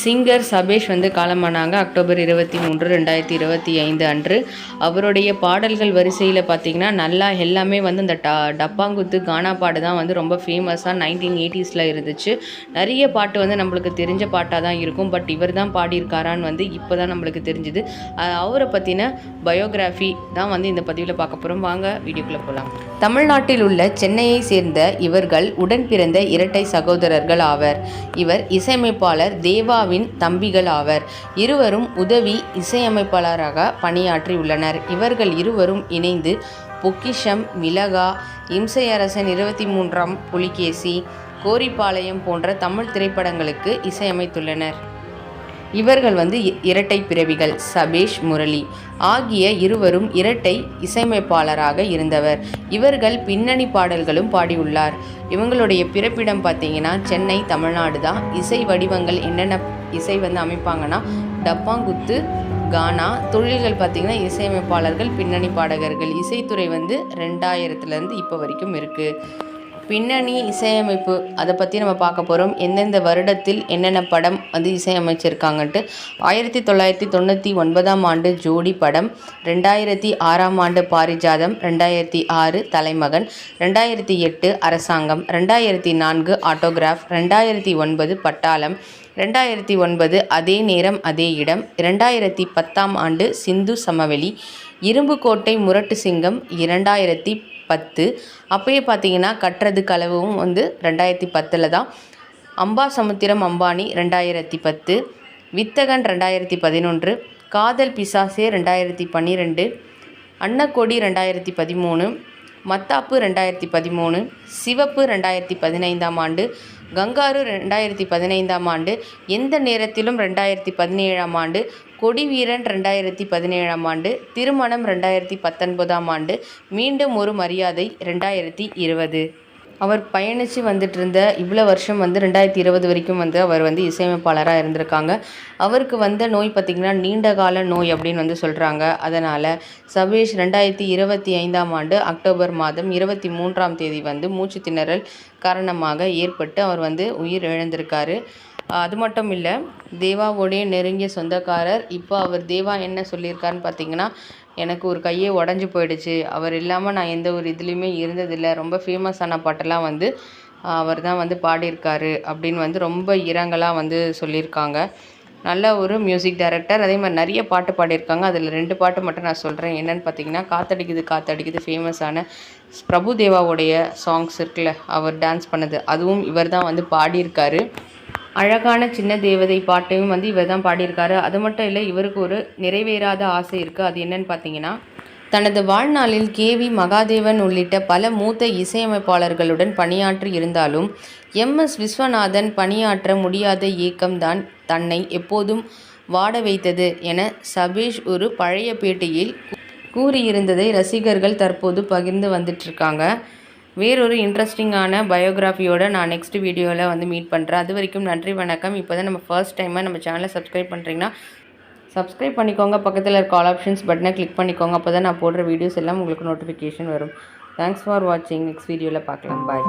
Singer Sabesh வந்து காலமானாங்க October 23, 2025 அன்று. அவருடைய பாடல்கள் வரிசையில் பார்த்திங்கன்னா நல்லா எல்லாமே வந்து இந்த டப்பாங்குத்து கானா பாட்டு தான் வந்து ரொம்ப ஃபேமஸாக 1980s இருந்துச்சு. நிறைய பாட்டு வந்து நம்மளுக்கு தெரிஞ்ச பாட்டாக தான் இருக்கும். பட் இவர் தான் பாடியிருக்காரான்னு வந்து இப்போ தான் நம்மளுக்கு தெரிஞ்சுது. அவரை பற்றின பயோகிராஃபி தான் வந்து இந்த பதிவில் பார்க்க போகிறோம். வாங்க வீடியோக்குள்ளே போகலாம். தமிழ்நாட்டில் உள்ள சென்னையை சேர்ந்த இவர்கள் உடன் பிறந்த இரட்டை சகோதரர்கள் ஆவர். இவர் இசையமைப்பாளர் தேவாவின் தம்பிகள் ஆவர். இருவரும் உதவி இசையமைப்பாளராக பணியாற்றி உள்ளனர். இவர்கள் இருவரும் இணைந்து பொக்கிஷம், மிளகா, இம்சையரசன், 23ஆம் புலிகேசி, கோரிப்பாளையம் போன்ற தமிழ் திரைப்படங்களுக்கு இசையமைத்துள்ளனர். இவர்கள் வந்து இரட்டை பிறவிகள். சபேஷ், முரளி ஆகிய இருவரும் இரட்டை இசையமைப்பாளராக இருந்தவர். இவர்கள் பின்னணி பாடல்களும் பாடியுள்ளார். இவங்களுடைய பிறப்பிடம் பார்த்திங்கன்னா சென்னை, தமிழ்நாடு தான். இசை வடிவங்கள் என்னென்ன இசை வந்து அமைப்பாங்கன்னா டப்பாங்குத்து, கானா. தொழில்கள் பார்த்திங்கன்னா இசையமைப்பாளர்கள், பின்னணி பாடகர்கள். இசைத்துறை வந்து 2000 இப்போ வரைக்கும் இருக்குது. பின்னணி இசையமைப்பு அதை பற்றி நம்ம பார்க்க போகிறோம். எந்தெந்த வருடத்தில் என்னென்ன படம் வந்து இசையமைச்சிருக்காங்கன்ட்டு. 1999ஆம் ஆண்டு ஜோடி படம், 2006ஆம் ஆண்டு பாரிஜாதம், 2006 தலைமகன், 2008 அரசாங்கம், 2004 ஆட்டோகிராஃப், 2009 பட்டாளம், 2009 அதே நேரம் அதே இடம், 2010ஆம் ஆண்டு சிந்து சமவெளி, இரும்புக்கோட்டை முரட்டு சிங்கம் 2010. அப்போயே பார்த்தீங்கன்னா கட்டுறது களவும் வந்து 2010 தான். அம்பாசமுத்திரம் அம்பானி 2010, வித்தகன் 2011, காதல் பிசாசே 2012, அன்னக்கொடி 2013, மத்தாப்பு 2013, சிவப்பு 2015ஆம் ஆண்டு, கங்காரு 2015ஆம் ஆண்டு, எந்த நேரத்திலும் 2017ஆம் ஆண்டு, கொடிவீரன் 2017ஆம் ஆண்டு, திருமணம் 2019ஆம் ஆண்டு, மீண்டும் ஒரு மரியாதை 2020. அவர் பயணித்து வந்துட்டு இருந்த இவ்வளோ வருஷம் வந்து 2020 வரைக்கும் வந்து அவர் வந்து இசையமைப்பாளராக இருந்திருக்காங்க. அவருக்கு வந்த நோய் பார்த்திங்கன்னா நீண்ட கால நோய் அப்படின்னு வந்து சொல்கிறாங்க. அதனால் சபேஷ் 2025ஆம் ஆண்டு அக்டோபர் மாதம் 23ஆம் தேதி வந்து மூச்சு திணறல் காரணமாக ஏற்பட்டு அவர் வந்து உயிர் இழந்திருக்காரு. அது மட்டும் இல்லை, தேவாவுடைய நெருங்கிய சொந்தக்காரர். இப்போ அவர் தேவா என்ன சொல்லியிருக்காருன்னு பார்த்திங்கன்னா, எனக்கு ஒரு கையே உடஞ்சி போயிடுச்சு, அவர் இல்லாமல் நான் எந்த ஒரு இதுலேயுமே இருந்ததில்லை, ரொம்ப ஃபேமஸான பாட்டெல்லாம் வந்து அவர் தான் வந்து பாடியிருக்காரு அப்படின்னு வந்து ரொம்ப இரங்கலாக வந்து சொல்லியிருக்காங்க. நல்ல ஒரு மியூசிக் டைரக்டர். அதே மாதிரி நிறைய பாட்டு பாடியிருக்காங்க. அதில் 2 பாட்டு மட்டும் நான் சொல்கிறேன். என்னென்னு பார்த்தீங்கன்னா, காத்தடிக்குது காத்தடிக்குது ஃபேமஸான பிரபு தேவாவுடைய சாங்ஸ் இருக்குல்ல, அவர் டான்ஸ் பண்ணது, அதுவும் இவர் தான் வந்து பாடியிருக்காரு. அழகான சின்ன தேவதை பாட்டையும் வந்து இவர் தான் பாடியிருக்காரு. அது மட்டும் இல்லை, இவருக்கு ஒரு நிறைவேறாத ஆசை இருக்குது. அது என்னன்னு பார்த்தீங்கன்னா, தனது வாழ்நாளில் கேவி மகாதேவன் உள்ளிட்ட பல மூத்த இசையமைப்பாளர்களுடன் பணியாற்றி இருந்தாலும் MS விஸ்வநாதன் பணியாற்ற முடியாத ஏக்கம்தான் தன்னை எப்போதும் வாட வைத்தது என சபேஷ் ஒரு பழைய பேட்டியில் கூறியிருந்ததை ரசிகர்கள் தற்போது பகிர்ந்து வந்துட்டுருக்காங்க. வேறொரு இன்ட்ரெஸ்டிங்கான பயோகிராஃபியோட நான் நெக்ஸ்ட் வீடியோவில் வந்து மீட் பண்ணுறேன். அது வரைக்கும் நன்றி, வணக்கம். இப்போ தான் நம்ம ஃபர்ஸ்ட் டைமாக நம்ம சேனலை சப்ஸ்கிரைப் பண்ணுறீங்கன்னா சப்ஸ்கிரைப் பண்ணிக்கோங்க. பக்கத்தில் இருக்க ஆல் ஆப்ஷன்ஸ் பட்டனை கிளிக் பண்ணிக்கோங்க. அப்போ தான் நான் போடுற வீடியோஸ் எல்லாம் உங்களுக்கு நோட்டிஃபிகேஷன் வரும். தேங்க்ஸ் ஃபார் வாட்சிங். நெக்ஸ்ட் வீடியோவில் பார்க்கலாம். பாய்.